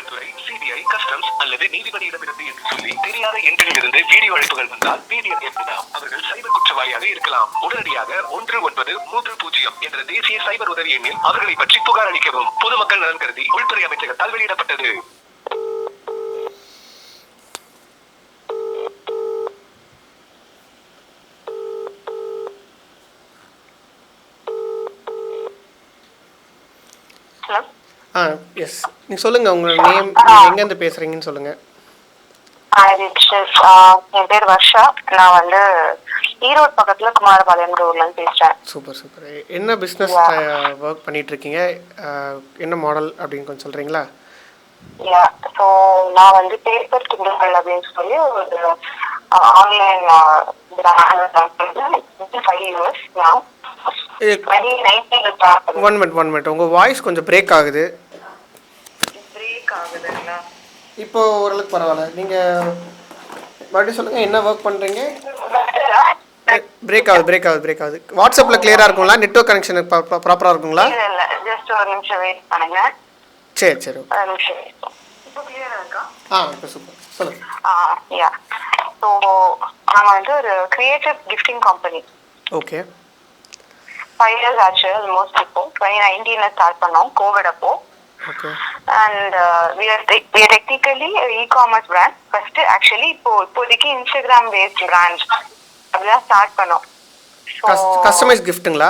அமலாக்கத்துறை, CBI, customs அல்லது நீதிபதியிடமிருந்து என்று சொல்லி தெரியாத எண்களிலிருந்து வீடியோ அழைப்புகள் வந்தால் மீடியம் என்பதாம் அவர்கள் சைபர் குற்றவாளியாக இருக்கலாம். உடனடியாக 1930 என்ற தேசிய சைபர் உதவி எண்ணில் அவர்களை பற்றி புகார் அளிக்கவும். பொதுமக்கள் நலன் கருதி உள்துறை அமைச்சகத்தால் வெளியிடப்பட்டது. எஸ், நீங்கள் சொல்லுங்கள். உங்கள் நேம், எங்கேருந்து பேசுகிறீங்கன்னு சொல்லுங்கள். என் பேர் வர்ஷா. நான் வந்து ஈரோடு பக்கத்தில் குமாரபாளையம் ஊர்லேருந்து பேசுகிறேன். Super super. என்ன பிஸ்னஸ் ஒர்க் பண்ணிட்டு இருக்கீங்க? என்ன மாடல் அப்படின்னு கொஞ்சம் சொல்கிறீங்களா? ஸோ நான் வந்து பேப்பர் கிண்டல் அப்படின்னு சொல்லி ஒரு ஆன்லைன் ஒன் மினிட் உங்கள் வாய்ஸ் கொஞ்சம் பிரேக் ஆகுது. இப்போ ஓரளவுக்கு பரவாயில்ல. நீங்கள் மறுபடியும் சொல்லுங்கள், என்ன ஒர்க் பண்ணுறீங்க? பிரேக் ஆகுது. வாட்ஸ்அப்பில் கிளியராக இருக்குங்களா? நெட்வொர்க் கனெக்ஷன் ப்ராப்பராக இருக்குங்களா? ஜஸ்ட் ஒரு நிமிஷம் வெயிட் பண்ணுங்க. சரி இப்போ கிளியரா இருக்கா? இப்போ சூப்பர், சொல்லுங்கள். ஸோ நாங்கள் வந்து ஒரு creative gifting company. Okay. 5 years ஆச்சு ஆல்மோஸ்ட். இப்போ 2019 ஸ்டார்ட் பண்ணோம், கோவிட் அப்போ. Okay. And we are technically e-commerce brand. First actually இப்போதைக்கு Instagram based brand அப்படிதான் ஸ்டார்ட் பண்ணோம். கஸ்டமைஸ் கிஃப்ட்டுங்களா?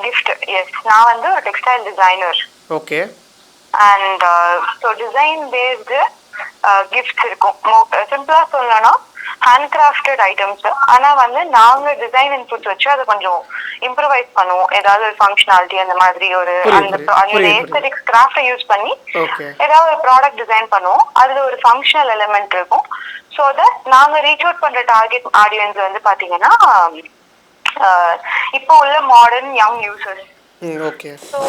Gift, yes. நான் வந்து ஒரு textile designer. Okay. And so design based gifts இருக்கும். சிம்பிளா சொல்லணும்னா ஹேண்ட் கிராஃப்டட் ஐட்டம்ஸ். ஆனா வந்து நாங்க டிசைன் இன்புட்ஸ் வச்சு அதை கொஞ்சம் இம்ப்ரூவைஸ் பண்ணுவோம். ஏதாவது ஒரு ஃபங்க்ஷனாலிட்டி அந்த மாதிரி ஒரு அந்த ஏஸ்தெட்டிக்ஸ் கிராஃப்டை யூஸ் பண்ணி ஏதாவது ஒரு ப்ராடக்ட் டிசைன் பண்ணுவோம். அதுல ஒரு ஃபங்க்ஷனல் எலிமெண்ட் இருக்கும். ஸோ தட் நாங்க ரீச் அவுட் பண்ற டார்கெட் ஆடியன்ஸ் வந்து பாத்தீங்கன்னா இப்போ உள்ள modern young users. Okay. So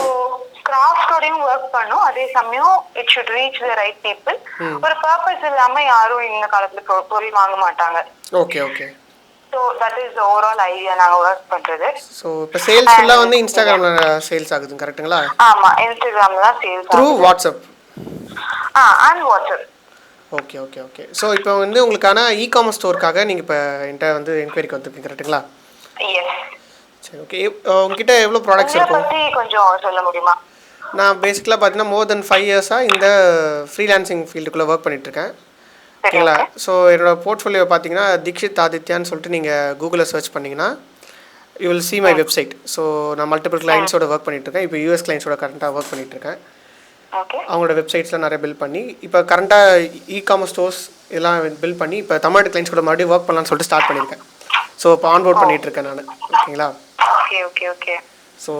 கிராஃப்டோடையும் ஒர்க் பண்ணும், அதே சமயம் it should reach the right people. ஒரு பர்பஸ் இல்லாம யாரும் இந்த காலத்துல பொருள் வாங்க மாட்டாங்க. Okay. So that is overall idea நாங்க ஒர்க் பண்றது. ஸோ இப்போ சேல்ஸ் ஃபுல்லாக வந்து இன்ஸ்டாகிராம்ல சேல்ஸ் ஆகுது, கரெக்ட்டுங்களா? ஆமா, இன்ஸ்டாகிராம்ல தான் sales through WhatsApp. And WhatsApp. Okay. So இப்போ வந்து உங்களுக்கான இ-காமர்ஸ் ஸ்டோருக்காக நீங்கள் இப்போ என்கிட்ட வந்து என்கொயரிக்கு வந்துருக்கீங்க, கரெக்ட்டுங்களா? எஸ். சரி, ஓகே. உங்ககிட்ட எவ்வளோ ப்ராடக்ட்ஸ் இருக்கும்? பத்தி கொஞ்சம் சொல்ல முடியுமா? நான் பேசிக்கலாக பார்த்தீங்கன்னா மோர் தென் 5 இயர்ஸாக இந்த ஃப்ரீலான்சிங் ஃபீல்டுக்குள்ளே ஒர்க் பண்ணிகிட்ருக்கேன். ஓகேங்களா? ஸோ என்னோடய போர்ட்ஃபோலியோ பார்த்தீங்கன்னா தீக்ஷித் ஆதித்யான்னு சொல்லிட்டு நீங்கள் கூகுளில் சர்ச் பண்ணிங்கன்னா you will see my website. So நான் மல்டிபிள் கிளைண்ட்ஸோட ஒர்க் பண்ணிகிட்ருக்கேன். இப்போ யூஎஸ் கிளைண்ட்ஸோட கரண்ட்டாக ஒர்க் பண்ணிகிட்ருக்கேன். அவங்களோட வெப்சைட்ஸில் நிறைய பில்ட் பண்ணி இப்போ கரண்ட்டாக இ-காமர்ஸ் ஸ்டோர்ஸ் எல்லாம் பில்ட் பண்ணி இப்போ தமிழ்நாடு கிளைண்ட்ஸ் கூட மறுபடியும் ஒர்க் பண்ணலான்னு சொல்லிட்டு ஸ்டார்ட் பண்ணியிருக்கேன். ஸோ இப்போ ஆன்போர்ட் பண்ணிகிட்ருக்கேன் நான். ஓகேங்களா? ஓகே. ஸோ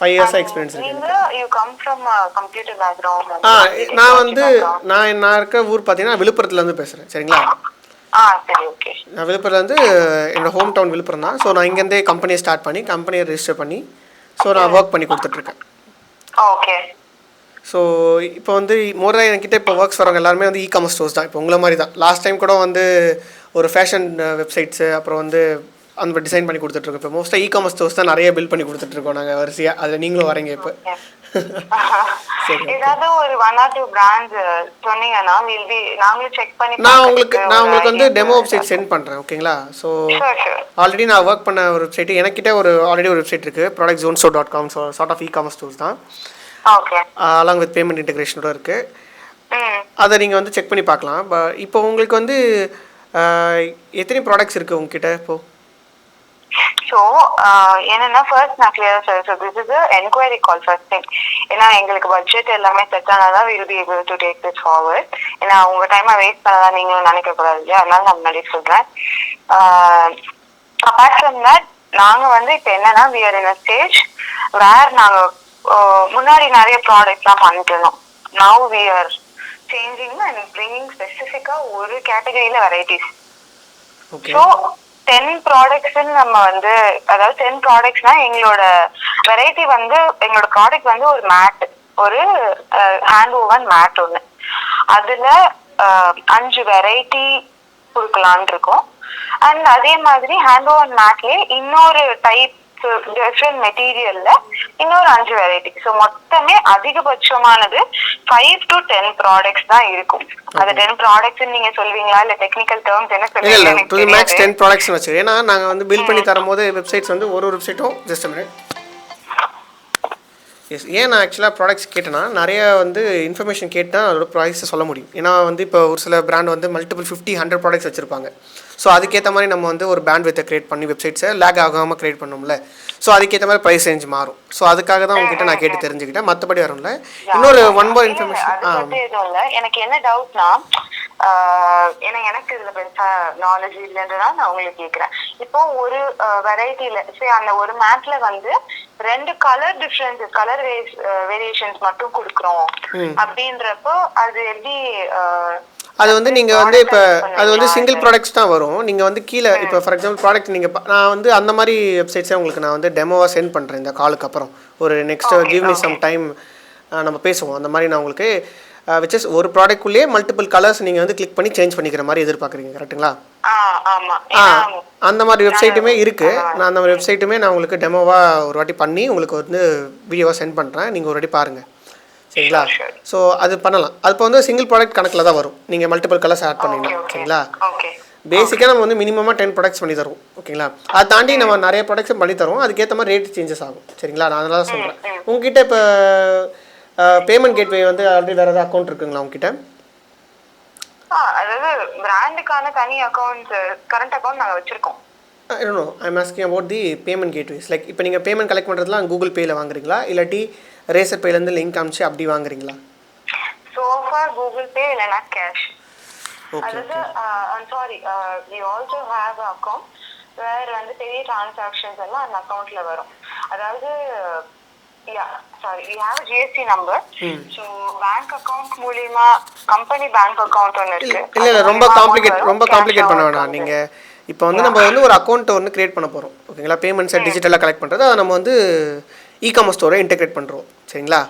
5 இயர்ஸாக எக்ஸ்பீரியன்ஸ் இருக்கு. நான் வந்து நான் இருக்க ஊர் பார்த்தீங்கன்னா விழுப்புரத்துலேருந்து பேசுகிறேன். சரிங்களா? நான் விழுப்புரத்துலேருந்து என்னோட ஹோம் டவுன் விழுப்புரம் தான். ஸோ நான் இங்கேருந்தே கம்பெனியை ஸ்டார்ட் பண்ணி கம்பெனியை ரெஜிஸ்டர் பண்ணி ஸோ நான் ஒர்க் பண்ணி கொடுத்துட்ருக்கேன். ஓகே. ஸோ இப்போ வந்து மோராக என்கிட்ட இப்போ ஒர்க்ஸ் வரவங்க எல்லாருமே வந்து இ-காமர்ஸ் ஸ்டோர்ஸ் தான். இப்போ உங்களை மாதிரி தான். லாஸ்ட் டைம் கூட வந்து ஒரு ஃபேஷன் வெப்சைட்ஸு அப்புறம் வந்து அந்த டிசைன் பண்ணி கொடுத்துட்ருக்கோம். இப்போ மோஸ்ட்டாக இ-காமர்ஸ் ஸ்டோர்ஸ் தான் நிறைய பில்ட் பண்ணி கொடுத்துட்ருக்கோம் நாங்கள் வரிசையாக. அதில் நீங்களும் வரீங்க இப்போ. ஏதாவது ஒரு 1 or 2 பிராண்ட்ஸ் சொன்னீங்கன்னா நாங்களும் செக் பண்ணி நான் உங்களுக்கு வந்து டெமோ வெப்சைட் சென்ட் பண்ணுறேன். ஓகேங்களா? ஸோ ஆல்ரெடி நான் ஒர்க் பண்ண ஒரு வெப்சைட் எனக்கிட்ட ஆல்ரெடி ஒரு வெப்சைட் இருக்குது, productzonestore.com. So sort of ecommerce stores தான். ஓகே. அலாங் வித் பேமெண்ட் இன்டெகிரேஷனோட இருக்குது. அதை நீங்கள் வந்து செக் பண்ணி பார்க்கலாம். இப்போ உங்களுக்கு வந்து எத்தனை ப்ராடக்ட்ஸ் இருக்குது உங்ககிட்ட இப்போ? ஸோ என்னன்னா ஃபர்ஸ்ட் நான் clear sir, so this is enquiry call first thing. ஏன்னா எங்களுக்கு பட்ஜெட் எல்லாமே செட் ஆனாதான் will be able to take this forward. ஏன்னா உங்கள் டைமை வேஸ்ட் பண்ணதான் நீங்களும் நினைக்கக்கூடாது இல்லையா? அதனால நான் முன்னாடி சொல்கிறேன். அப்பார்ட் ஃப்ரம் தட் நாங்கள் வந்து இப்போ என்னன்னா we are in a stage where நாங்கள் முன்னாடி நிறைய ப்ராடக்ட்லாம் பண்ணிட்டு இருந்தோம். Now we are changing and bringing ஸ்பெசிஃபிக்காக ஒரு கேட்டகரியில் வெரைட்டிஸ். ஸோ 10 ப்ராடக்ட்ஸ் நம்ம வந்து, அதாவது 10 ப்ராடக்ட்ஸ்னா எங்களோட வெரைட்டி வந்து எங்களோட ப்ராடக்ட் வந்து ஒரு மேட், ஒரு ஹேண்ட் ஓவன் மேட் ஒன்று. அதில் 5 வெரைட்டி கொடுக்கலான் இருக்கோம். அண்ட் அதே மாதிரி ஹேண்ட் ஓவன் மேட்லேயே இன்னொரு டைப் டிஃப்ரெண்ட் மெட்டீரியல்ல இன்னொரு 5 வெரைட்டி. ஸோ மொத்தமே அதிகபட்சமானது 5 to 10 ப்ராடக்ட்ஸ் தான் இருக்கும். அது 10 ப்ராடக்ட்ஸ் நீங்க சொல்வீங்களா இல்ல டெக்னிக்கல் டேர்ம்ஸ் என்ன இல்லை இல்லை சொல்லுவீங்க? டு தி மேக்ஸ் 10 ப்ராடக்ட்ஸ்னு வச்சு. ஏன்னா நாங்கள் வந்து பில் பண்ணி தரும்போது வெப்சைட்ஸ் வந்து ஒரு வெப்சைட்டும் ஜஸ்ட் மினிட். எஸ், ஏன் நான் ஆக்சுவலாக ப்ராடக்ட்ஸ் கேட்டேன்னா நிறைய வந்து இன்ஃபர்மேஷன் கேட்டால் அதோட ப்ரைஸை சொல்ல முடியும். ஏன்னா வந்து இப்போ ஒரு சில பிராண்ட் வந்து மல்டிபிள் 50-100 ப்ராடக்ட்ஸ் வச்சுருப்பாங்க. ஸோ அதுக்கேற்ற மாதிரி நம்ம வந்து ஒரு பேண்ட் வித்தை க்ரியேட் பண்ணி வெப்சைட்ஸை லேக் ஆகாமல் க்ரியேட் பண்ணோம்ல. ஸோ அதுக்கேற்ற மாதிரி ப்ரைஸ் ரேஞ்ச் மாறும். ஸோ அதுக்காக தான் உங்ககிட்ட நான் கேட்டு தெரிஞ்சுக்கிட்டேன். மற்றபடி வரும்ல. இன்னொரு ஒன் மோர் இன்ஃபர்மேஷன். எனக்கு என்ன டவுட்னா, ஏன்னா எனக்கு இதுல பெருசா நாலேஜ் இல்லைன்றதா நான் உங்களுக்கு கேக்குறேன். இப்போ ஒரு வெரைட்டில அந்த ஒரு மேட்ல வந்து 2 கலர் டிஃபரன்ஸ், கலர் வேரியேஷன்ஸ் மட்டும் கொடுக்குறோம் அப்படின்றப்போ அது எப்படி? அது வந்து நீங்கள் வந்து இப்போ அது வந்து சிங்கிள் ப்ராடக்ட்ஸ் தான் வரும். நீங்கள் வந்து கீழே இப்போ ஃபார் எக்ஸாம்பிள் ப்ராடக்ட் நீங்கள் நான் வந்து அந்த மாதிரி வெப்சைட்ஸே உங்களுக்கு நான் வந்து டெமோவாக சென்ட் பண்ணுறேன் இந்த காலுக்கு அப்புறம். ஒரு next give me some time நம்ம பேசுவோம். அந்த மாதிரி நான் உங்களுக்கு விச் இஸ் ஒரு ப்ராடக்ட்குள்ளேயே மல்டிபிள் கலர்ஸ் நீங்கள் வந்து கிளிக் பண்ணி சேஞ்ச் பண்ணிக்கிற மாதிரி எதிர்பார்க்குறீங்க, கரெக்டுங்களா? அந்த மாதிரி வெப்சைட்டுமே இருக்குது. நான் அந்த மாதிரி வெப்சைட்டுமே நான் உங்களுக்கு டெமோவாக ஒரு வாட்டி பண்ணி உங்களுக்கு வந்து வீடியோவாக சென்ட் பண்ணுறேன். நீங்கள் ஒரு வாட்டி பாருங்கள், சரிங்களா? ஸோ அது பண்ணலாம். அது இப்போ வந்து சிங்கிள் ப்ராடக்ட் கணக்கில் தான் வரும். நீங்கள் மல்டிபிள் கலர்ஸ் ஆட் பண்ணிடலாம், சரிங்களா? பேசிக்காக நம்ம வந்து மினிமமாக 10 ப்ராடக்ட்ஸ் பண்ணி தருவோம், ஓகேங்களா? அதை தாண்டி நம்ம நிறைய ப்ராடக்ட்ஸும் பண்ணி தருவோம். அதுக்கேற்ற மாதிரி ரேட் சேஞ்சஸ் ஆகும், சரிங்களா? நான் அதனால தான் சொல்கிறேன். உங்ககிட்ட இப்போ பேமெண்ட் கேட்வே வந்து ஆல்ரெடி வேறு ஏதாவது அக்கௌண்ட் இருக்குங்களா உங்ககிட்ட? அதாவது பிராண்டுக்கான தனி அக்கௌண்ட், கரண்ட் அக்கௌண்ட் நாங்கள் வச்சுருக்கோம். No, I'm asking about the payment gateways. Like இப்போ நீங்கள் பேமெண்ட் கலெக்ட் பண்ணுறதுலாம் கூகுள் பேயில் வாங்குறீங்களா இல்லாட்டி ரேசர் பேலேருந்து லிங்க் காமிச்சு அப்படி வாங்குறீங்களா? சோஃபார் கூகுள் பே இல்லைனா கேஷ். ஓகே. அதாவது sorry, we also have account where வந்து பெரிய டிரான்சாக்ஷன்ஸ் எல்லாம் அந்த அக்கௌண்ட்ல வரும். அதாவது we have a GST number. So bank account மூலமா கம்பெனி பேங்க் அக்கவுண்ட் ஒன்னு இருக்கு. இல்ல ரொம்ப காம்ப்ளிகேட் பண்ண வேணாம். நீங்க இப்போ வந்து நம்ம வந்து ஒரு அக்கௌண்ட் ஒன்று கிரியேட் பண்ண போறோம், ஓகேங்களா? பேமெண்ட்ஸை டிஜிட்டலாக கலெக்ட் பண்ணுறது அதை நம்ம வந்து இ-காமர்ஸ் ஸ்டோரை இன்டெகிரேட் பண்ணுறோம், சரிங்களா?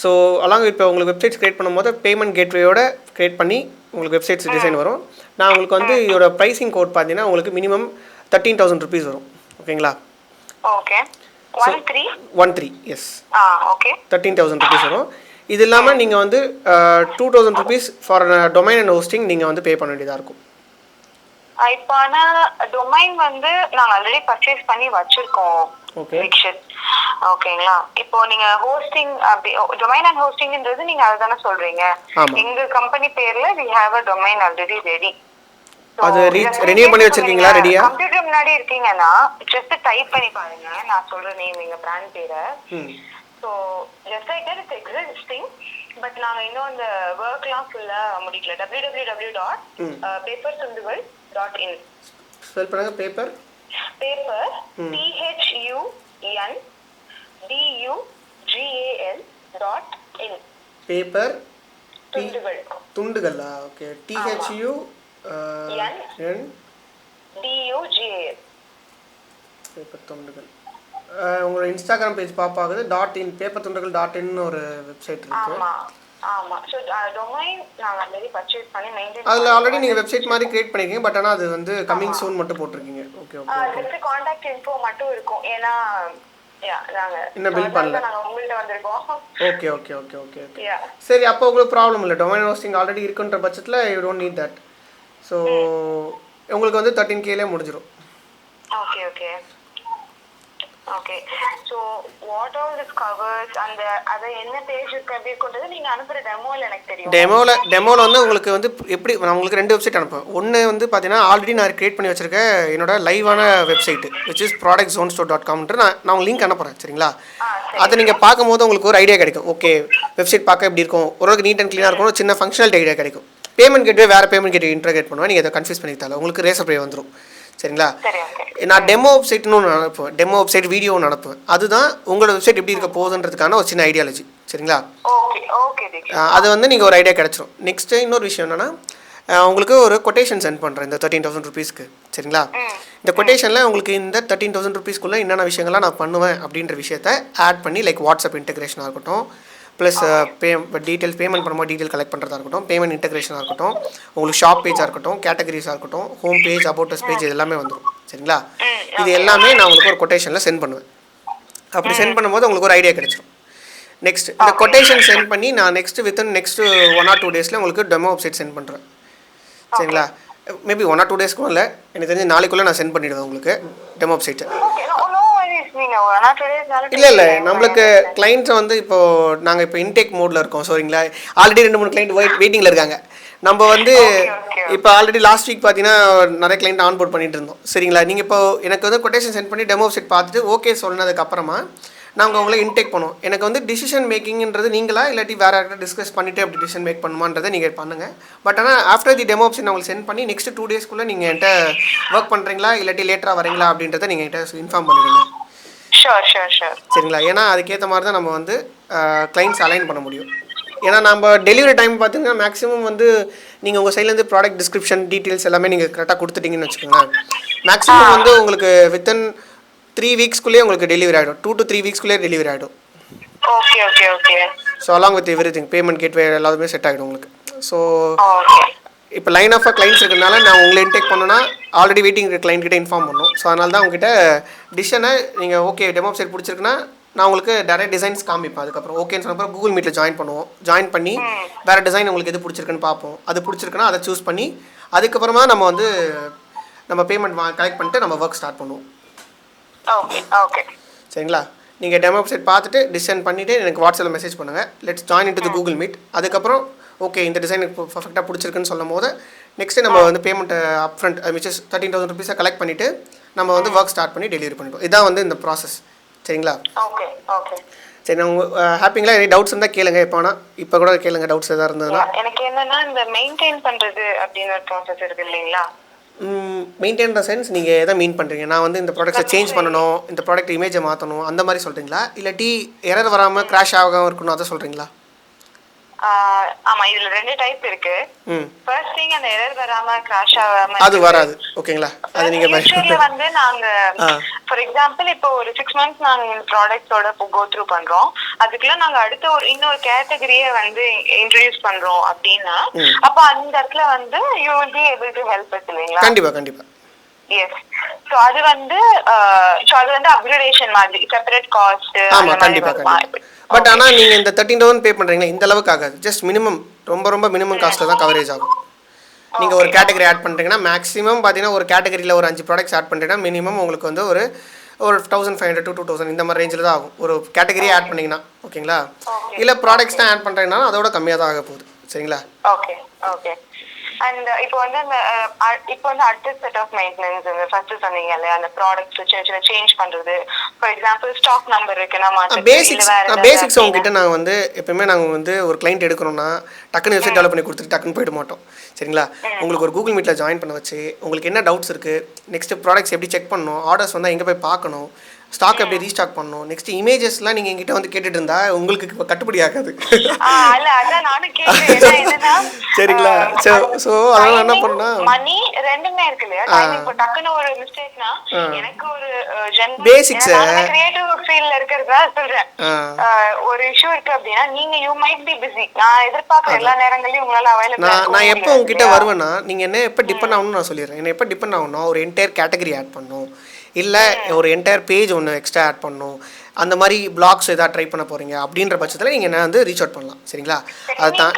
ஸோ அலாங் இப்போ உங்களுக்கு வெப்சைட்ஸ் கிரியேட் பண்ணும்போது பேமெண்ட் கேட்வேயோட கிரியேட் பண்ணி உங்களுக்கு வெப்சைட்ஸ் டிசைன் வரும். நான் உங்களுக்கு வந்து இதோட ப்ரைஸிங் கோட் பார்த்தீங்கன்னா உங்களுக்கு மினிமம் 13,000 ருபீஸ் வரும், ஓகேங்களா? ஓகே. 13 எஸ். ஓகே, 13,000 ருபீஸ் வரும். இது இல்லாமல் நீங்கள் வந்து 2,000 rupees for domain and hosting நீங்கள் வந்து பே பண்ண வேண்டியதாக இருக்கும். இப்போ ஆனால் டொமைன் வந்து நாங்கள் ஆல்ரெடி பர்ச்சேஸ் பண்ணி வச்சுருக்கோம். ஓகே, ஓகேங்களா? இப்போ நீங்க ஹோஸ்டிங் அப்படி டொமைன் அண்ட் ஹோஸ்டிங்ன்றது நீங்க அதுதானே சொல்றீங்க? எங்க கம்பெனி பேர்ல we have a domain already ready. அது ரெனியூ பண்ணி வச்சிருக்கீங்களா? ரெடியா? கம்ப்யூட்டர் முன்னாடி இருக்கீங்கன்னா ஜஸ்ட் டைப் பண்ணி பாருங்க. நான் சொல்ற நேம் எங்க பிராண்ட் பேரை. So just like that it's existing. But நாங்க இன்னும் அந்த வர்க்லாம் ஃபுல்லா முடிக்கல. www.papersundugal.in ஸ்பெல் பண்ணுங்க. பேப்பர் THUNDUGAL.in பேப்பர் துண்டுகளா? Okay, THUNDUGAL. பேப்பர் துண்டுகள். உங்களோட இன்ஸ்டாகிராம் பேஜ் பாப்பாகுது .in பேப்பர் துண்டுகள் .in ஒரு வெப்சைட் இருக்கு. ஆமா. சோ டொமைன் நாங்க ஆல்ரெடி பர்சேஸ் பண்ணி மெயின்டெய்ன் அதுல ஆல்ரெடி நீங்க வெப்சைட் மாதிரி கிரியேட் பண்ணிருக்கீங்க. பட் ஆனா அது வந்து கமிங் சூன் மட்டும் போட்டுருக்கீங்க. ஓகே. ஜஸ்ட் கான்டாக்ட் இன்ஃபோ மட்டும் இருக்கும். ஏனா நாங்க இன்னும் பில் பண்ணல. நாங்க உங்கள்ட்ட வந்திருக்கோம். ஓகே. சரி, அப்போ உங்களுக்கு ப்ராப்ளம் இல்லை. டொமைன் ஹோஸ்டிங் ஆல்ரெடி இருக்குன்ற பட்சத்தில் you don't need that. So உங்களுக்கு வந்து 13K முடிஞ்சிடும். Okay. So what all this covers அந்த அதை என்ன பேஜ் இருக்கு அப்படி கொண்டது நீங்கள் அனுப்புகிற டெமோவில் எனக்கு தெரியும். டெமோவில் வந்து உங்களுக்கு வந்து எப்படி நான் உங்களுக்கு 2 வெப்சைட் அனுப்புவேன். ஒன்று வந்து பார்த்தீங்கன்னா ஆல்ரெடி நான் கிரியேட் பண்ணி வச்சிருக்கேன் என்னோட லைவான வெப்சைட்டு which is productzonestore.com. நான் உங்களுக்கு லிங்க் அனுப்புகிறேன், சரிங்களா? அதை நீங்கள் பார்க்கும்போது உங்களுக்கு ஒரு ஐடியா கிடைக்கும். ஓகே, வெப்சைட் பார்க்க எப்படி இருக்கும், ஓரளவுக்கு நீட் அண்ட் க்ளீனாக இருக்கும், சின்ன ஃபங்க்ஷனாலிட்டி ஐடியா கிடைக்கும். பேமெண்ட் கேட்வே வேறு பேமெண்ட் கேட்வே இன்டர்கேட் பண்ணுவேன். நீங்கள் அதை கன்ஃபியூஸ் பண்ணிக்கிட்டால உங்களுக்கு ரேசர் பே வந்துடும், சரிங்களா? நான் டெமோ வெப்சைட்னு ஒன்று அனுப்புவேன். டெமோ வெப்சைட் வீடியோ ஒன்று அனுப்புவேன். அதுதான் உங்களோட வெப்சைட் எப்படி இருக்க போகுதுன்றதுக்கான ஒரு சின்ன ஐடியாலஜி, சரிங்களா? அது வந்து நீங்கள் ஒரு ஐடியா கிடச்சிரும். நெக்ஸ்ட்டு இன்னொரு விஷயம் என்னென்னா, உங்களுக்கு ஒரு கொட்டேஷன் சென்ட் பண்ணுறேன் இந்த 13,000 ருபீஸ்க்கு, சரிங்களா? இந்த கொட்டேஷனில் உங்களுக்கு இந்த 13,000 ருபீஸ்க்குள்ளே என்னென்ன விஷயங்கள்லாம் நான் பண்ணுவேன் அப்படின்ற விஷயத்த ஆட் பண்ணி, லைக் வாட்ஸ்அப் இன்டெகிரேஷனாக இருக்கட்டும், ப்ளஸ் டீட்டெயில்ஸ் பேமெண்ட் பண்ணும்போது டீட்டெயில் கலெக்ட் பண்ணுறதா இருக்கட்டும், பேமெண்ட் இன்டெகிரேஷனாக இருக்கட்டும், உங்களுக்கு ஷாப் பேஜாக இருக்கட்டும், கேட்டகரிஸாக இருக்கட்டும், home page, about us page, இது எல்லாமே வந்துடும், சரிங்களா? இது எல்லாமே நான் உங்களுக்கு ஒரு கொட்டேஷனில் சென்ட் பண்ணுவேன். அப்படி சென்ட் பண்ணும்போது உங்களுக்கு ஒரு ஐடியா கிடைச்சிடும். நெக்ஸ்ட் இந்த கொட்டேஷன் சென்ட் பண்ணி நான் நெக்ஸ்ட் 1 or 2 டேஸில் உங்களுக்கு டெமோ வெப்சைட் சென்ட் பண்ணுறேன். சரிங்களா? மேபி 1 or 2 டேஸ்க்கும் இல்லை, எனக்கு தெரிஞ்சு நாளைக்குள்ளே நான் சென்ட் பண்ணிவிடுவேன் உங்களுக்கு டெமோ வெப்சைட்டு. இல்லை நம்மளுக்கு கிளைண்ட்ஸை வந்து இப்போது நாங்கள் இப்போ இன்டேக் மோடில் இருக்கோம். சரிங்களா? ஆல்ரெடி 2-3 கிளைண்ட் வெயிட்டிங்கில் இருக்காங்க. நம்ம வந்து இப்போ ஆல்ரெடி லாஸ்ட் வீக் பார்த்தீங்கன்னா நிறைய கிளைண்ட் ஆன்போர்ட் பண்ணிட்டு இருந்தோம். சரிங்களா? நீங்கள் இப்போ எனக்கு வந்து கொட்டேஷன் சென்ட் பண்ணி டெமோ வெப்சைட் பார்த்துட்டு ஓகே சொன்னதுக்கப்புறமா நாங்கள் உங்களை இன்டேக் பண்ணுவோம். எனக்கு வந்து டிசிஷன் மேக்கிங்கிறது நீங்களா இல்லாட்டி வேறு யார்கிட்ட டிஸ்கஸ் பண்ணிவிட்டு அப்படி டிசிஷன் மேக் பண்ணுமான்றதை நீங்கள் பண்ணுங்கள். பட் ஆனால் ஆஃப்டர் தி டெமோ ஆப்ஷன் நான் உங்களுக்கு சென்ட் பண்ணி நெக்ஸ்ட் 2 டேஸ்க்குள்ளே நீங்கள் என்கிட்ட ஒர்க் பண்ணுறீங்களா இல்லாட்டி லேட்டராக வரீங்களா அப்படின்றத நீங்கள் என்கிட்ட இன்ஃபார்ம் பண்ணிடுங்க. சரிங்களா? ஏன்னா அதுக்கேற்ற மாதிரி தான் நம்ம வந்து கிளைண்ட்ஸ் அலைன் பண்ண முடியும். ஏன்னா நம்ம டெலிவரி டைம் பார்த்தீங்கன்னா மேக்ஸிமம் வந்து நீங்கள் உங்கள் சைட்லேருந்து ப்ராடக்ட் டிஸ்கிரிப்ஷன் டீட்டெயில்ஸ் எல்லாமே நீங்கள் கரெக்டாக கொடுத்துட்டீங்கன்னு வச்சுக்கோங்களேன். மேக்ஸிமம் வந்து உங்களுக்கு வித்தின் 3 வீக்ஸ்க்குள்ளேயே உங்களுக்கு டெலிவரி ஆகிடும். 2 to 3 வீக்ஸ்க்குள்ளேயே டெலிவரி ஆகிடும். So along with everything payment gateway எல்லாமே செட் ஆகிடும் உங்களுக்கு. ஸோ இப்போ லைன் ஆஃப் கிளைண்ட்ஸ் இருக்கிறதுனால நான் உங்களை இன்டேக் பண்ணோன்னா ஆல்ரெடி வெயிட்டிங் இருக்கிற கிளைண்ட் கிட்ட இன்ஃபார்ம் பண்ணணும். ஸோ அதனால தான் உங்ககிட்ட டிசிஷனை நீங்கள் ஓகே டெமோ வெப்சைட் பிடிச்சிருக்குன்னா நான் உங்களுக்கு டேரக்ட் டிசைன்ஸ் காமிப்பேன். அதுக்கப்புறம் ஓகேன்னு சொன்னப்பறம் கூகுள் மீட்டில் ஜாயின் பண்ணி வேறு டிசைன் உங்களுக்கு எது பிடிச்சிருக்குன்னு பார்ப்போம். அது பிடிச்சிருக்குன்னா அதை சூஸ் பண்ணி அதுக்கப்புறமா நம்ம வந்து நம்ம பேமெண்ட் கலெக்ட் பண்ணிட்டு நம்ம ஒர்க் ஸ்டார்ட் பண்ணுவோம். சரிங்களா? நீங்கள் டெமோ வெப்சைட் பார்த்துட்டு டிசைன் பண்ணிவிட்டு எனக்கு வாட்ஸ்அப்பில் மெசேஜ் பண்ணுங்கள். Let's join into the Google meet. அதுக்கப்புறம் ஓகே இந்த டிசைன் பர்ஃபெக்டாக பிடிச்சிருக்குன்னு சொல்லும் போது நெக்ஸ்ட்டு நம்ம வந்து payment upfront which is 13,000 rupees collect பண்ணிவிட்டு நம்ம வந்து ஒர்க் ஸ்டார்ட் பண்ணி டெலிவரி பண்ணிவிடுவோம். இதுதான் வந்து இந்த ப்ராசஸ். சரிங்களா? சரி நான் ஹாப்பிங்களா? எனி டவுட்ஸ் இருந்தால் கேளுங்க. எப்போ வேணா இப்போ கூட கேளுங்க டவுட்ஸ் எதாவது இருந்ததுன்னா. எனக்கு என்னன்னா இந்த மெயின்டைன் பண்ணுறது அப்படின்னு ஒரு ப்ராசஸ் இருக்கு இல்லைங்களா? மெயின்டைன் சென்ஸ் நீங்கள் எதை மீன் பண்ணுறீங்க? நான் வந்து இந்த ப்ராடக்ட்ஸை சேஞ்ச் பண்ணணும், இந்த ப்ராடக்ட் இமேஜை மாற்றணும் அந்த மாதிரி சொல்கிறீங்களா இல்லாட்டி எரர் வராமல் கிராஷ் ஆகாமல் இருக்கணும் அதை சொல்கிறீங்களா? ஆமா, இதுல 2 டைப் இருக்கு. ஃபர்ஸ்ட் திங் அந்த எரர் வராம கிராஷ் ஆகாம அது வராது. ஓகேங்களா? அது நீங்க வந்து நாங்க ஃபார் எக்ஸாம்பிள் இப்போ ஒரு 6 months நாங்க இந்த ப்ராடக்ட்டோட கோ த்ரூ பண்றோம். அதுக்குள்ள நாங்க அடுத்த இன்னொரு கேட்டகரியை வந்து இன்ட்ரோடியூஸ் பண்றோம் அப்படின்னா அப்ப அந்த இடத்துல வந்து you will be able to help us இல்லைங்களா? கண்டிப்பா. எஸ். சோ அது வந்து அப்கிரேடேஷன் மாதிரி செப்பரேட் காஸ்ட். ஆமா கண்டிப்பா. பட் ஆனால் நீங்கள் இந்த 13,000 பே பண்ணுறீங்களா இந்த அளவுக்கு ஆகாது. ஜஸ்ட் மினிமம் ரொம்ப மினிமம் காஸ்ட்டில் தான் கவரேஜ் ஆகும். நீங்கள் ஒரு கேட்டகரி ஆட் பண்ணுறீங்கன்னா மேக்ஸிமம் பார்த்தீங்கன்னா ஒரு கேட்டகரியில் ஒரு 5 ப்ராடக்ட்ஸ் ஆட் பண்ணுறீங்கன்னா மினிமம் உங்களுக்கு வந்து ஒரு 1,500 to 2,000 இந்த மாதிரி ரேஞ்சில் தான் ஆகும் ஒரு கேட்டகரியை ஆட் பண்ணிங்கன்னா. ஓகேங்களா? இல்லை ப்ராடக்ட்ஸ் தான் ஆட் பண்ணுறீங்கன்னா அதோட கம்மியாக தான் ஆக போகுது. சரிங்களா? ஓகே. அண்ட் இப்போ வந்து அடுத்த செட் ஆஃப் மெயின்டெனன்ஸ் இந்த ஃபர்ஸ்ட் சொன்னீங்க இல்லையா அந்த ப்ராடக்ட்ஸ் சின்ன சேஞ்ச் பண்றது. ஃபார் எக்ஸாம்பிள் ஸ்டாக் நம்பர் இருக்குன்னா பேசிக்ஸ் உங்ககிட்ட நாங்கள் வந்து எப்பவுமே நாங்கள் வந்து ஒரு கிளைண்ட் எடுக்கணும்னா டக்குன்னு வெப்சைட் டெவலப் பண்ணி கொடுத்துட்டு டக்குன்னு போயிட மாட்டோம். சரிங்களா? உங்களுக்கு ஒரு கூகுள் மீட்டில் ஜாயின் பண்ண வச்சு உங்களுக்கு என்ன டவுட்ஸ் இருக்குது, நெக்ஸ்ட் ப்ராடக்ட்ஸ் எப்படி செக் பண்ணணும், ஆர்டர்ஸ் வந்தால் எங்கே போய் பார்க்கணும், ஸ்டாக் எப்படி ரீஸ்டாக் பண்ணணும், நெக்ஸ்ட் இமேஜஸ்லாம் நீங்கள் எங்கிட்ட வந்து கேட்டுட்டு இருந்தா உங்களுக்கு இப்போ கட்டுப்படி ஆகாது. சரிங்களா? ஸோ அதனால என்ன பண்ணா மணி ரெண்டுமே இருக்கு இல்லையா? இப்போ டக்குன்னு ஒரு மிஸ்டேக்னா எனக்கு ஒரு பேசிக்ஸ் கிரியேட்டிவ் ஃபீல்ட்ல இருக்கிறதா சொல்றேன். ஒரு இஷ்யூ இருக்கு அப்படின்னா நீங்க யூ மைட் பி பிஸி. நான் எதிர்பார்க்குற எல்லா நேரங்களையும் உங்களால அவைலபிள். நான் எப்போ உங்ககிட்ட வருவேன்னா நீங்கள் என்ன எப்போ டிபெண்ட் ஆகணும்னு நான் சொல்லிடுறேன். என்ன எப்போ டிபெண்ட் ஆகணும் ஒரு என்டையர் கேட்டகரி ஆட் பண்ணணும் இல்லை ஒரு என்டையர் பேஜ் ஒன்று எக்ஸ்ட்ரா ஆட் பண்ணணும் அந்த மாதிரி பிளாக்ஸ் எதாவது ட்ரை பண்ண போகிறீங்க அப்படின்ற பட்சத்தில் நீங்கள் என்ன வந்து ரீச் அவுட் பண்ணலாம். சரிங்களா? அதுதான்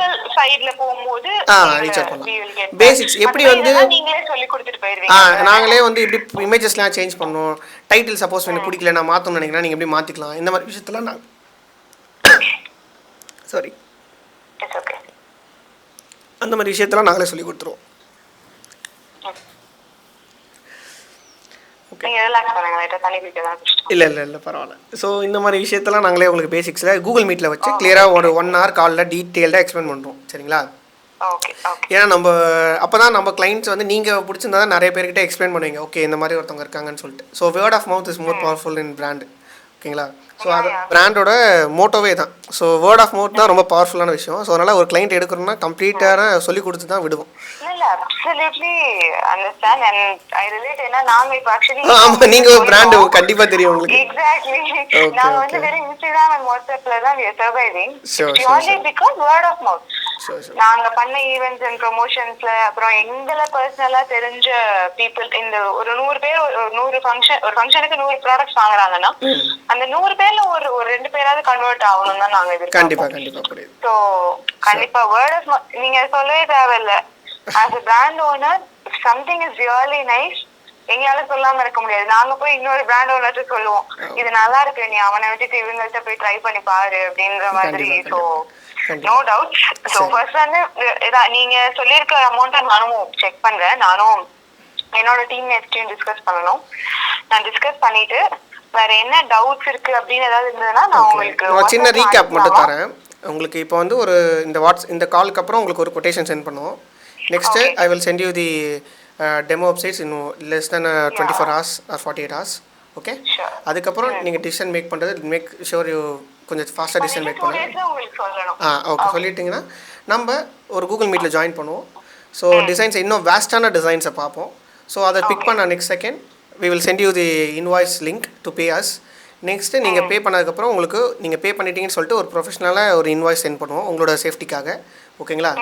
ரீச் அவுட் பண்ணலாம். பேசிக்ஸ் எப்படி வந்து நாங்களே வந்து எப்படி இமேஜஸ்லாம் சேஞ்ச் பண்ணணும், டைட்டில் சப்போஸ் எனக்கு பிடிக்கல நான் மாற்றணும்னு நினைக்கிறேன் நீங்கள் எப்படி மாற்றிக்கலாம் இந்த மாதிரி விஷயத்தெல்லாம் நான் அந்த மாதிரி விஷயத்தெல்லாம் நாங்களே சொல்லி கொடுத்துருவோம். இல்லை பரவாயில்ல. ஸோ இந்த மாதிரி விஷயத்தெல்லாம் நாங்களே உங்களுக்கு பேசிக்ஸில் கூகுள் மீட்டில் வச்சு கிளியராக ஒரு 1 hour காலில் டீட்டெயில்டாக எக்ஸ்பிளைன் பண்ணுறோம். சரிங்களா? ஏன்னா நம்ம அப்போ தான் நம்ம கிளைண்ட்ஸ் வந்து நீங்கள் பிடிச்சிருந்தா தான் நிறைய பேர்கிட்ட எக்ஸ்பிளைன் பண்ணுவீங்க. ஓகே இந்த மாதிரி ஒருத்தவங்க இருக்காங்கன்னு சொல்லிட்டு. So word of mouth is more powerful in brand. ஓகேங்களா? ஸோ அது பிராண்டோட மோட்டோவே தான். ஸோ வேர்ட் ஆஃப் மவுத் தான் ரொம்ப பவர்ஃபுல்லான விஷயம். ஸோ அதனால் ஒரு கிளைண்ட் எடுக்கணும்னா கம்ப்ளீட்டாக சொல்லி கொடுத்து தான் விடுவோம். ஆமாம் நீங்கள் ஒரு பிராண்ட் கண்டிப்பாக தெரியும் உங்களுக்கு. நாங்க பண்ண ஈவெண்ட்ஸ் அண்ட் ப்ரொமோஷன்ஸ்ல அப்புறம் எங்களை பர்சனலா தெரிஞ்ச பீப்புள் இந்த ஒரு 100 பேர் ஒரு 100 ஃபங்க்ஷனுக்கு 100 ப்ராடக்ட்ஸ் வாங்குறாங்கன்னா அந்த 100 பேர்ல ஒரு 2 பேராவது கன்வெர்ட் ஆகணும் தான் நாங்க எதிர்பார்க்கோம். ஸோ கண்டிப்பா வேர்ட் ஆஃப் நீங்க சொல்லவே தேவையில்ல. As a brand owner something is really nice எங்களால சொல்லாம இருக்க முடியாது. நாங்க போய் இன்னொரு பிராண்ட் ஓனர்ட்ட சொல்லுவோம் இது நல்லா இருக்கு, நீ அவனை விட்டுட்டு இவங்கள்ட்ட போய் ட்ரை பண்ணி பாரு அப்படின்ற மாதிரி. So no doubt. So first வந்து நீங்க சொல்லியிருக்க அமௌண்ட்டை நானும் செக் பண்றேன். நானும் என்னோட டீம் மேட்ஸ்டையும் டிஸ்கஸ் பண்ணணும். நான் டிஸ்கஸ் பண்ணிட்டு வேற என்ன டவுட்ஸ் இருக்கு அப்படின்னு ஏதாவது இருந்ததுன்னா நான் உங்களுக்கு சின்ன ரீகேப் மட்டும் தரேன். உங்களுக்கு இப்போ வந்து ஒரு இந்த காலுக்கு அப்புறம் உங்களுக்கு ஒரு கொட்டேஷன் சென்ட் பண்ணுவோம். Next I will send you the demo websites in less then 24 hours or 48 hours. Okay, அதுக்கப்புறம் நீங்கள் டிசிஷன் மேக் பண்ணுறது மேக் ஷுர் யூ கொஞ்சம் ஃபாஸ்ட்டாக டிசிஷன் மேக் பண்ணுங்கள். ஓகே சொல்லிட்டிங்கன்னா நம்ம ஒரு கூகுள் மீட்டில் ஜாயின் பண்ணுவோம். ஸோ டிசைன்ஸ் இன்னும் வேஸ்டான டிசைன்ஸை பார்ப்போம். ஸோ அதை பிக் பண்ண next second we will send you the invoice link to pay us. Next நீங்கள் பே பண்ணதுக்கப்புறம் உங்களுக்கு நீங்கள் பே பண்ணிட்டீங்கன்னு சொல்லிட்டு ஒரு ப்ரொஃபஷனலாக ஒரு இன்வாய்ஸ் சென்ட் பண்ணுவோம் உங்களோட சேஃப்டிக்காக. ஓகேங்களா?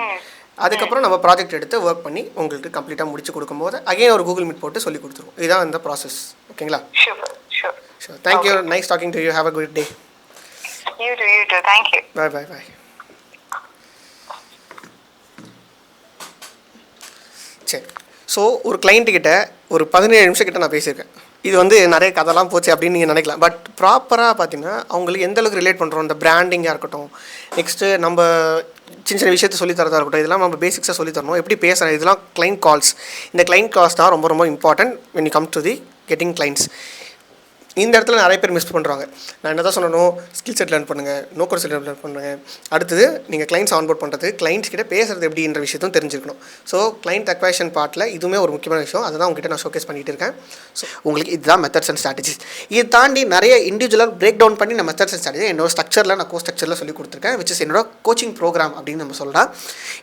அதுக்கப்புறம் நம்ம ப்ராஜெக்ட் எடுத்து ஒர்க் பண்ணி உங்களுக்கு கம்ப்ளீட்டாக முடிச்சு கொடுக்கும்போது அகைன் ஒரு கூகுள் மீட் போட்டு சொல்லி கொடுத்துருவோம். இதுதான் இந்த ப்ராசஸ். ஓகேங்களா? Sure. Thank you. Nice talking to you. Have a good day. You too. Thank you. Bye. சரி, ஸோ ஒரு கிளைண்ட்டுக்கிட்ட ஒரு 17 நிமிஷம் கிட்ட நான் பேசியிருக்கேன். இது வந்து நிறைய கதைலாம் போச்சு அப்படின்னு நீங்கள் நினைக்கலாம். பட் ப்ராப்பராக பார்த்தீங்கன்னா அவங்களுக்கு எந்த அளவுக்கு ரிலேட் பண்ணுறோம், இந்த பிராண்டிங்காக இருக்கட்டும், நெக்ஸ்ட்டு நம்ம சின்ன விஷயத்தை சொல்லித்தரதாக இருக்கட்டும், இதெல்லாம் நம்ம பேசிக்ஸாக சொல்லித்தரணும். எப்படி பேசுகிறேன், இதெல்லாம் கிளைண்ட் கால்ஸ். இந்த கிளைண்ட் கால்ஸ் தான் ரொம்ப important when you come to the getting clients. இந்த இடத்துல நிறைய பேர் மிஸ் பண்ணுறாங்க. நான் என்ன தான் சொல்லணும், ஸ்கில் செட் லேர்ன் பண்ணுங்கள், நோ கோர்ஸ் லேர்ன் பண்ணுங்கள். அடுத்தது நீங்கள் கிளைண்ட்ஸ் ஆன்போர்ட் பண்ணுறது, கிளைண்ட்ஸ் கிட்ட பேசுகிறது எப்படின்ற விஷயத்தும் தெரிஞ்சிருக்கணும். ஸோ கிளைண்ட் அக்வைஷன் பார்ட்டில் இதுவுமே ஒரு முக்கியமான விஷயம். அதை தான் உங்ககிட்ட நான் ஷோகேஸ் பண்ணிகிட்டு இருக்கேன். ஸோ உங்களுக்கு இதுதான் மெத்தட்ஸ் அண்ட் ஸ்ட்ராட்டஜிஸ். இதை தாண்டி நிறைய இண்டிவிஜுவலாக பிரேக் டவுன் பண்ணி நான் மெத்தட்ஸ் அண்ட் ஸ்ட்ராட்டஜி என்னோட ஸ்ட்ரக்சரில் நான் ஸ்ட்ரக்சரில் சொல்லி கொடுத்துருக்கேன். விச் இஸ் என்னோட கோச்சிங் ப்ரோக்ராம் அப்படின்னு நம்ம சொல்லலாம்.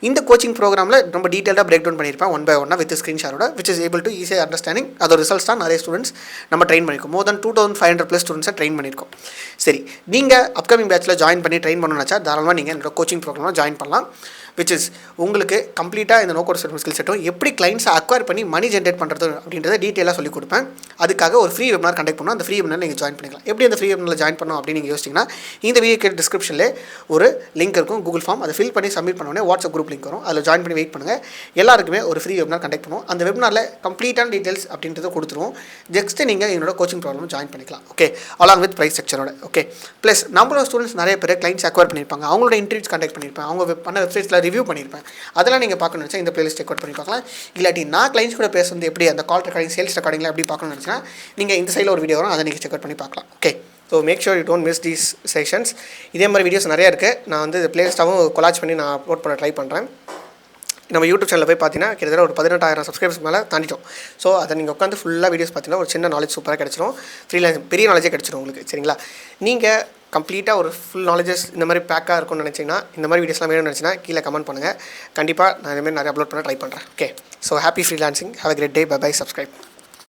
இந்த கோச்சிங் ப்ரோக்ராமில் ரொம்ப டீட்டெயிலாக பிரேக் டவுன் பண்ணியிருப்பேன் ஒன் பை ஒன்னாக வித் ஸ்க்ரீன்ஷாட்டோட, விச் இஸ் ஏபிள் டு ஈஸியாக அண்டர்ஸ்டாண்டிங். அதோட ரிசல்ட்ஸ் தான் நிறைய ஸ்டூடெண்ட்ஸ் நம்ம ட்ரெயின் பண்ணியிருக்கோம். மோர் தென் 2500+ ஸ்டூடெண்ட்ஸை ட்ரெயின் பண்ணியிருக்கோம். சரி, நீங்கள் அப்கமிங் பேட்சில் ஜாயின் பண்ணி ட்ரெயின் பண்ணணும்னாச்சா தாராளமாக நீங்கள் என்னோட கோச்சிங் ப்ரோக்ராமில் ஜாயின் பண்ணலாம். விச் இஸ் உங்களுக்கு கம்ப்ளீட்டாக இந்த நோ கோர்ஸ் ஸ்கில் செட்டும் எப்படி கிளைண்ட்ஸை அக்வயர் பண்ணி மணி ஜென்ரேட் பண்ணுறது அப்படின்றத டீட்டெயிலாக சொல்லிக் கொடுப்பேன். அதுக்காக ஒரு ஃப்ரீ வெபினார் கண்டக்ட் பண்ணோம். அந்த ஃப்ரீ வெபினார் நீங்கள் ஜாயின் பண்ணிக்கலாம். எப்படி அந்த ஃப்ரீ வெபினாரில் ஜாயின் பண்ணோம் அப்படின்னு நீங்கள் யோசிச்சிங்கன்னா இந்த வீடியோ டிஸ்கிரிப்ஷனில் ஒரு லிங்க் இருக்கும், கூகுள் ஃபார்ம். அதை ஃபில் பண்ணி சப்மிட் பண்ணோடனே வாட்ஸ்அப் குரூப் லிங்க் வரும். அதில் ஜாயின் பண்ணி வெயிட் பண்ணுங்கள். எல்லாருக்குமே ஒரு ஃப்ரீ வெபினார் கண்டக்ட் பண்ணுவோம். அந்த வெபினாரில் கம்ப்ளீட்டான டீட்டெயில்ஸ் அப்படின்றத கொடுத்துருவோம். ஜஸ்ட்டு நீங்கள் என்னோட கோச்சிங் ப்ரோக்ராம் ஜாயின் பண்ணிக்கலாம். ஓகே, அலாங் வித் ப்ரைஸ் ஸ்ட்ரக்சரோட. ஓகே, ப்ளஸ் நம்மளோட ஸ்டூடெண்ட்ஸ் நிறைய பேர் கிளைண்ட்ஸ் அக்வயர் பண்ணியிருப்பாங்க. அவங்களோட இன்டர்வியூஸ் கண்டக்ட் பண்ணியிருப்பேன், அவங்க பண்ண வெப்சைட்ஸில் ரிவ்யூ பண்ணியிருப்பேன். அதெல்லாம் நீங்கள் பார்க்கணும்னு நினச்சா இந்த பிளேலிஸ்ட் செக் அவுட் பண்ணி பார்க்கலாம். இல்லாட்டி நான் கிளைண்ட்ஸ் கூட பேசுறது எப்படி, அந்த கால் ரெக்கார்டிங், சேல்ஸ் ரெக்கார்டிங்லாம் எப்படி பார்க்கணும்னு நினச்சினா நீங்கள் இந்த சைடில் ஒரு வீடியோ வரும், அதை நீங்கள் செக் அவுட் பண்ணி பார்க்கலாம். Okay, so make sure you don't miss these sessions. இதே மாதிரி வீடியோஸ் நிறையா இருக்குது. நான் வந்து பிளேலிஸ்ட்டாகவும் கொலாஜ் பண்ணி நான் அப்லோட் பண்ண ட்ரை பண்ணுறேன். நம்ம யூடியூப் சேனலில் போய் பார்த்தீங்கன்னா கிட்டத்தட்ட ஒரு 18,000 சப்ஸ்கிரைபர்ஸ் மேலே தாண்டிட்டோம். ஸோ அதை நீங்கள் உட்காந்து ஃபுல்லாக வீடியோஸ் பார்த்தீங்கன்னா ஒரு சின்ன நாலேஜ் சூப்பராக கிடச்சிரும். பெரிய நாலேஜே கிடச்சிரும் உங்களுக்கு. சரிங்களா? நீங்கள் கம்ப்ளீட்டாக ஒரு ஃபுல் நாலேஜஸ் இந்த மாதிரி பேக்காக இருக்கும்னு நினச்சிங்கன்னா, இந்த மாதிரி வீடியோஸ்லாம் வேணும்னு நினச்சிங்கன்னா கீழே கமெண்ட் பண்ணுங்கள். கண்டிப்பாக நான் இதுமாதிரி நிறைய அப்லோட் பண்ண ட்ரை பண்ணுறேன். Okay, so happy freelancing. Have a great day. Bye. Subscribe.